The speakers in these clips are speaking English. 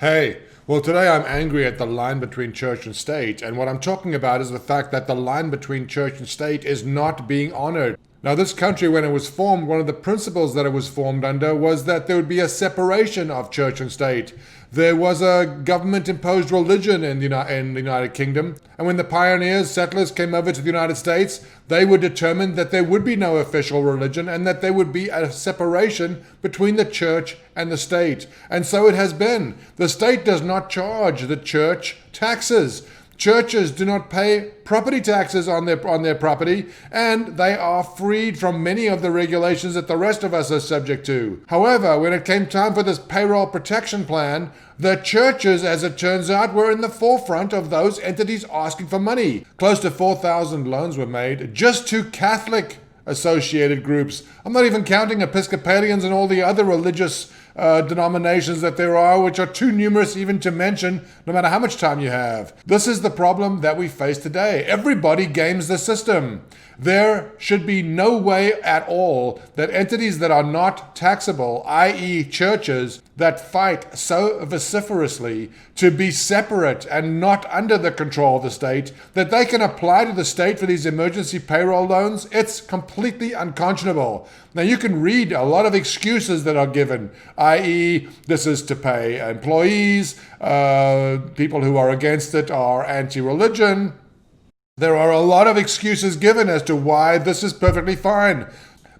Hey, well, today I'm angry at the line between church and state, and what I'm talking about is the fact that the line between church and state is not being honored. Now, this country, when it was formed, one of the principles that it was formed under was that there would be a separation of church and state. There was a government-imposed religion in the United Kingdom, and when the pioneers, settlers came over to the United States, they were determined that there would be no official religion and that there would be a separation between the church and the state. And so it has been. The state does not charge the church taxes. Churches do not pay property taxes on their property, and they are freed from many of the regulations that the rest of us are subject to. However, when it came time for this payroll protection plan, the churches, as it turns out, were in the forefront of those entities asking for money. Close to 4,000 loans were made just to Catholic associated groups. I'm not even counting Episcopalians and all the other religious denominations that there are, which are too numerous even to mention, no matter how much time you have. This is the problem that we face today. Everybody games the system. There should be no way at all that entities that are not taxable, i.e. churches, that fight so vociferously to be separate and not under the control of the state, that they can apply to the state for these emergency payroll loans. It's completely unconscionable. Now, you can read a lot of excuses that are given, i.e. this is to pay employees, people who are against it are anti-religion. There are a lot of excuses given as to why this is perfectly fine,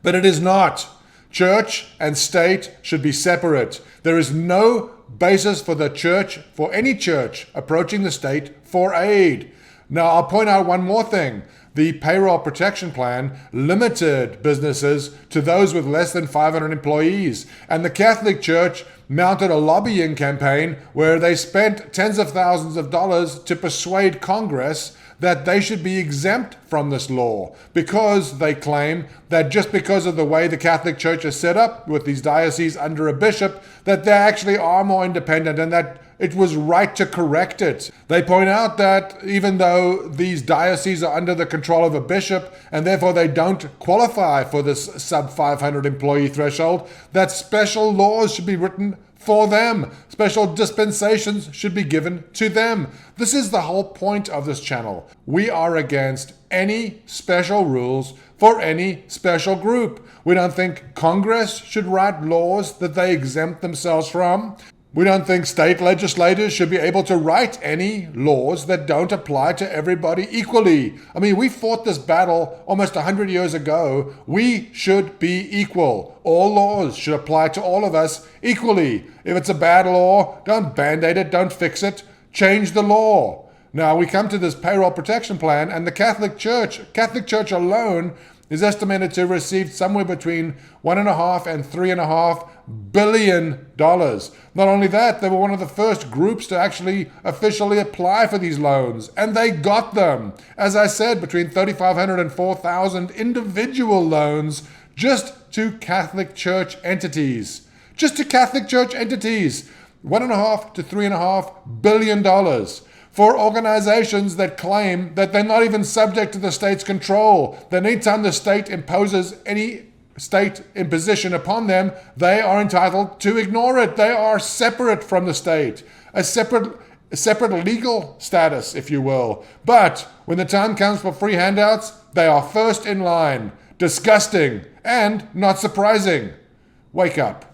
but it is not. Church and state should be separate. There is no basis for the church, for any church, approaching the state for aid. Now, I'll point out one more thing. The payroll protection plan limited businesses to those with less than 500 employees, and the Catholic Church mounted a lobbying campaign where they spent tens of thousands of dollars to persuade Congress that they should be exempt from this law, because they claim that just because of the way the Catholic Church is set up with these dioceses under a bishop, that they actually are more independent and that it was right to correct it. They point out that even though these dioceses are under the control of a bishop and therefore they don't qualify for this sub 500 employee threshold, that special laws should be written for them. Special dispensations should be given to them. This is the whole point of this channel. We are against any special rules for any special group. We don't think Congress should write laws that they exempt themselves from. We don't think state legislators should be able to write any laws that don't apply to everybody equally. I mean, we fought this battle almost 100 years ago. We should be equal. All laws should apply to all of us equally. If it's a bad law, don't band-aid it, don't fix it. Change the law. Now, we come to this payroll protection plan, and the Catholic Church alone is estimated to have received somewhere between $1.5 and $3.5 billion. Not only that, they were one of the first groups to actually officially apply for these loans, and they got them. As I said, between 3,500 and 4,000 individual loans just to Catholic Church entities. Just to Catholic Church entities. $1.5 to $3.5 billion. For organizations that claim that they're not even subject to the state's control, that anytime the state imposes any state imposition upon them, they are entitled to ignore it. They are separate from the state, a separate legal status, if you will. But when the time comes for free handouts, they are first in line. Disgusting and not surprising. Wake up.